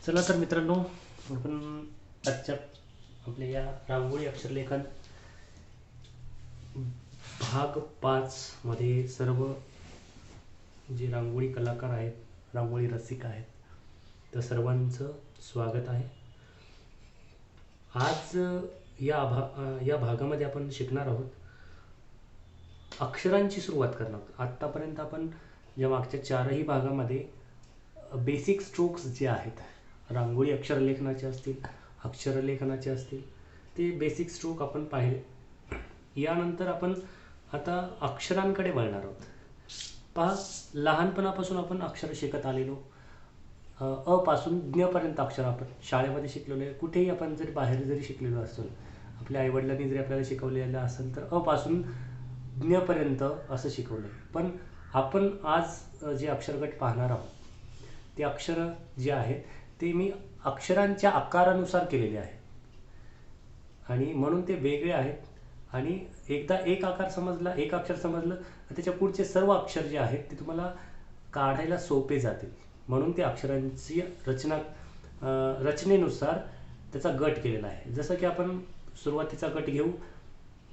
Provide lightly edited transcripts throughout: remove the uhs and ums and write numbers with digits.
चला तर मित्रांनो, आपण आजच्या आपल्या या रांगोळी अक्षरलेखन भाग 5 मध्ये सर्व जे रांगोळी कलाकार आहेत, रांगोळी रसिक आहेत, तर सर्वांचं स्वागत आहे. आज या भागामध्ये आपण शिकणार आहोत अक्षरांची सुरुवात करणार आहोत. आत्तापर्यंत आपण या मागच्या 4ही भागामध्ये बेसिक स्ट्रोक्स जे आहेत, रांगोळी अक्षरलेखनाचे असतील, अक्षरलेखनाचे असतील, ते बेसिक स्ट्रोक आपण पाहिले. यानंतर आपण आता अक्षरांकडे वळणार आहोत. पहा, लहानपणापासून आपण अक्षर शिकत आलेलो, अ पासून ज्ञपर्यंत अक्षर आपण शाळेमध्ये शिकलेलो आहे. कुठेही आपण जरी बाहेर जरी शिकलेलो असेल, आपल्या आईवडिलांनी जरी आपल्याला शिकवलेलं असेल, तर अ पासून ज्ञपर्यंत असं शिकवलं आहे. पण आपण आज जे अक्षरगट पाहणार आहोत, ते अक्षर जे आहेत ते मी अक्षरांच्या आकारानुसार केलेले आहेत आणि म्हणून ते वेगळे आहेत. आणि एकदा एक आकार समजला, एक अक्षर समजलं, त्याच्या पुढचे सर्व अक्षर जे आहेत ते तुम्हाला काढायला सोपे जातील. म्हणून ते अक्षरांची रचनेनुसार त्याचा गट केलेला आहे. जसं की आपण सुरुवातीचा गट घेऊ,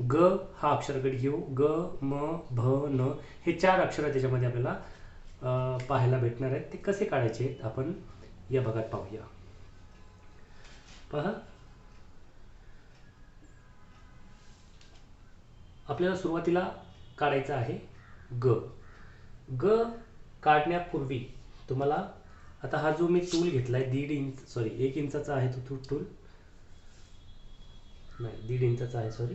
ग हा अक्षर गट घेऊ. ग, म, भ, न हे 4 अक्षर त्याच्यामध्ये आपल्याला पाहायला भेटणार आहेत. ते कसे काढायचे आपण या भागात पाहूया. पहा, आपल्याला सुरुवातीला काढायचं आहे ग. ग काढण्यापूर्वी तुम्हाला आता हा जो मी टूल घेतलाय 1 इंचाचा आहे तो टूल, नाही 1.5 इंचाचा आहे, सॉरी.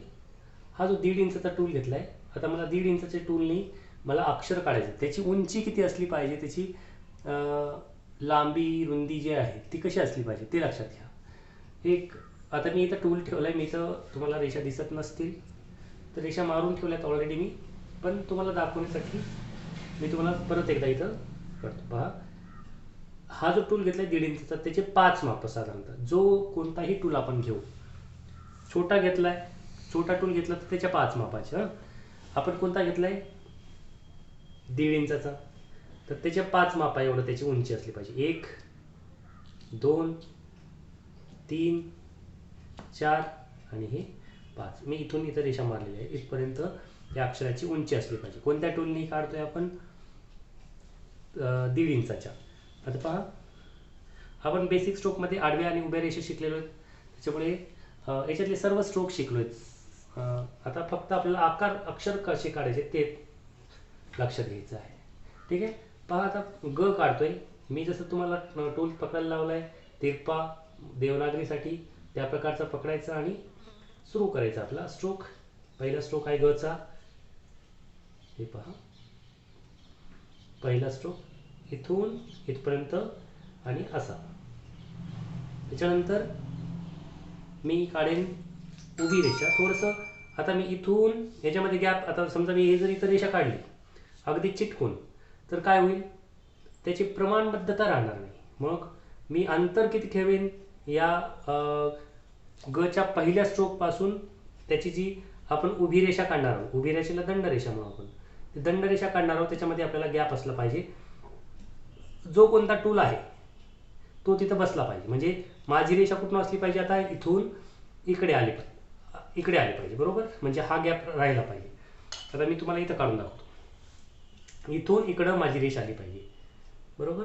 हा जो 1.5 इंचाचा टूल घेतलाय, आता मला 1.5 इंचाच्या टूलनी मला अक्षर काढायचं. त्याची उंची किती असली पाहिजे, त्याची लांबी रुंदी जी आहे ती कशी असली पाहिजे ते लक्षात घ्या. एक आता मी इथं टूल ठेवलाय, मी इथं तुम्हाला रेषा दिसत नसतील तर रेषा मारून ठेवल्यात ऑलरेडी मी, पण तुम्हाला दाखवण्यासाठी मी तुम्हाला परत एकदा इथं करतो. पहा, हा जो टूल घेतलाय 1.5 इंचाचा, त्याचे 5 माप साधारणतः. जो कोणताही टूल आपण घेऊ, छोटा घेतलाय, छोटा टूल घेतला तर त्याच्या 5 मापाचे. आपण कोणता घेतलाय 1.5 इंचाचा, तर त्याच्या 5 मापा एवढं त्याची उंची असली पाहिजे. 1, 2, 3, 4 आणि हे 5. मी इथून इथं रेषा मारलेली आहे. इथपर्यंत या अक्षराची उंची असली पाहिजे. कोणत्या टूलनी काढतोय आपण? 1.5 इंचाच्या. आता पहा, आपण बेसिक स्ट्रोकमध्ये आडव्या आणि उभ्या रेषा शिकलेलो आहेत, त्याच्यामुळे याच्यातले सर्व स्ट्रोक शिकलो आहेत. आता फक्त आपल्याला अक्षर कसे काढायचे ते लक्षात घ्यायचं आहे. ठीक आहे. पहा, आता ग काढतोय मी. जसं तुम्हाला टूल पकडायला लावलाय तिरपा देवनागरीसाठी, त्या प्रकारचा पकडायचा आणि सुरू करायचा आपला स्ट्रोक. पहिला स्ट्रोक आहे गचा. हे पहा, पहिला स्ट्रोक इथून इथपर्यंत आणि असा. त्याच्यानंतर मी काढेन उभी रेषा. थोडंसं आता मी इथून याच्यामध्ये गॅप, आता समजा मी हे जर इथं रेषा काढली अगदी चिटकून, तर काय होईल, त्याची प्रमाणबद्धता राहणार नाही. मग मी अंतर किती ठेवेन या गच्या पहिल्या स्ट्रोक पासून, त्याची जी आपण उभी रेषा काढणार आहोत, उभी रेषेला दंडरेषा म्हणून आपण ती दंडरेषा काढणार आहोत, त्याच्यामध्ये आपल्याला गॅप असला पाहिजे. जो कोणता टूल आहे तो तिथं बसला पाहिजे. म्हणजे माझी रेषा कुठून असली पाहिजे, आता इथून इकडे आली पाहिजे, बरोबर. म्हणजे हा गॅप राहिला पाहिजे. आता मी तुम्हाला इथं काढून दाखवतो. इथून इकडं माझी रेषा आली पाहिजे, बरोबर.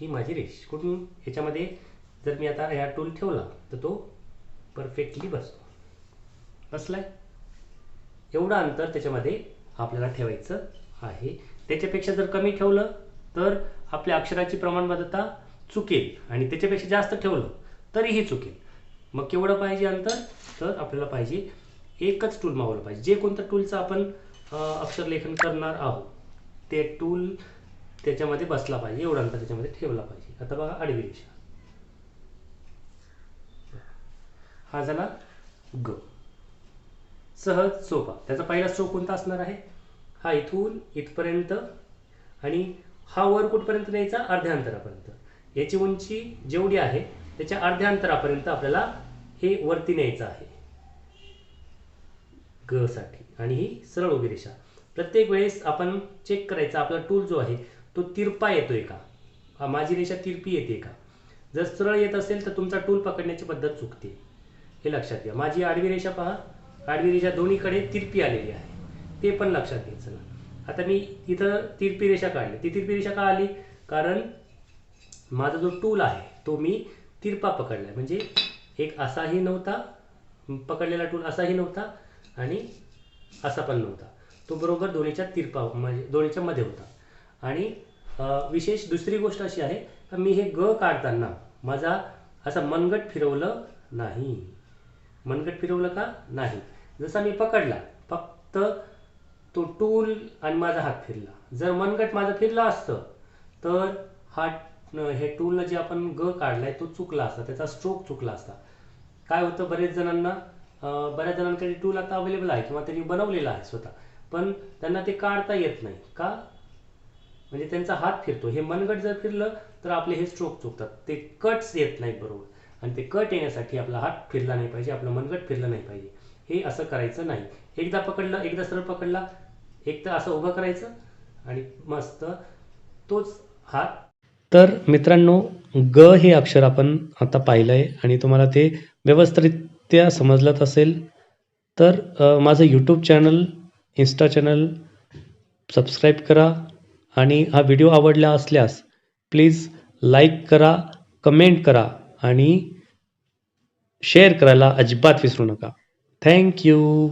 ही माझी रेष कुठून, ह्याच्यामध्ये जर मी आता ह्या टूल ठेवला तर तो परफेक्टली बसलाय. एवढं अंतर त्याच्यामध्ये आपल्याला ठेवायचं आहे. त्याच्यापेक्षा जर कमी ठेवलं तर आपल्या अक्षराची प्रमाणबद्धता चुकेल, आणि त्याच्यापेक्षा जास्त ठेवलं तरीही चुकेल. मग केवढं पाहिजे अंतर, तर आपल्याला पाहिजे एकच टूल मावलं पाहिजे. जे कोणतं टूलचं आपण अक्षरलेखन करणार आहोत ते टूल त्याच्यामध्ये बसला पाहिजे, एवढं अंतर त्याच्यामध्ये ठेवला पाहिजे. आता बघा, आडवी रेषा, हा झाला ग. सहज सोपा. त्याचा पहिला स्ट्रोक कोणता असणार आहे, हा इथून इथपर्यंत, आणि हा वर कुठपर्यंत न्यायचा, अर्ध्या अंतरापर्यंत. याची उंची जेवढी आहे त्याच्या अर्ध्या अंतरापर्यंत आपल्याला हे वरती न्यायचं आहे ग साठी. आणि ही सरळ उभी रेषा. प्रत्येक वेळेस आपण चेक करायचा आपला टूल जो आहे तो तिरपा येतोय का. माझी रेषा तिरपी येते का. जर सरळ येत असेल तर तुमचा टूल पकडण्याची पद्धत चुकते, हे लक्षात घ्या. माझी आडवी रेषा पहा, आडवी रेषा दोन्हीकडे तिरपी आलेली आहे, ते पण लक्षात घ्यायचं ना. आता मी इथं तिरपी रेषा काढली, ती तिरपी रेषा का आली, कारण माझा जो टूल आहे तो मी तिरपा पकडला, म्हणजे एक असाही नव्हता पकडलेला टूल, असाही नव्हता आणि असा पण नव्हता, तो बरोबर दोन्हीच्या तिरपा म्हणजे दोन्हीच्या मध्ये होता. आणि विशेष दुसरी गोष्ट अशी आहे की मी हे ग काढताना माझा असं मनगट फिरवलं नाही. मनगट फिरवलं का नाही, जसा मी पकडला फक्त तो टूल आणि माझा हात फिरला. जर मनगट माझा फिरला असतं तर हा हे टूलनं जे आपण ग काढलाय तो चुकला असता, त्याचा स्ट्रोक चुकला असता. काय होतं, बऱ्याच जणांकडे टूल आता अवेलेबल आहे किंवा त्यांनी बनवलेला आहे स्वतः, पण त्यांना ते काढता येत नाही का, म्हणजे त्यांचा हात फिरतो. हे मनगट जर फिरलं तर आपले हे स्ट्रोक चुकतात, ते कट्स येत नाहीत बरोबर. आणि ते कट येण्यासाठी आपला हात फिरला नाही पाहिजे, आपलं मनगट फिरलं नाही पाहिजे. हे असं करायचं नाही. एकदा पकडलं, एकदा सरळ पकडला, एक तर असं उभं करायचं आणि मस्त तोच हात. तर मित्रांनो, ग हे अक्षर आपण आता पाहिलं आहे आणि तुम्हाला ते व्यवस्थितरित्या समजलंच असेल. तर माझं YouTube channel, Insta channel subscribe करा आणि हा व्हिडिओ आवडला असल्यास प्लीज लाईक करा, कमेंट करा आणि शेअर करायला अजिबात विसरू नका. Thank you.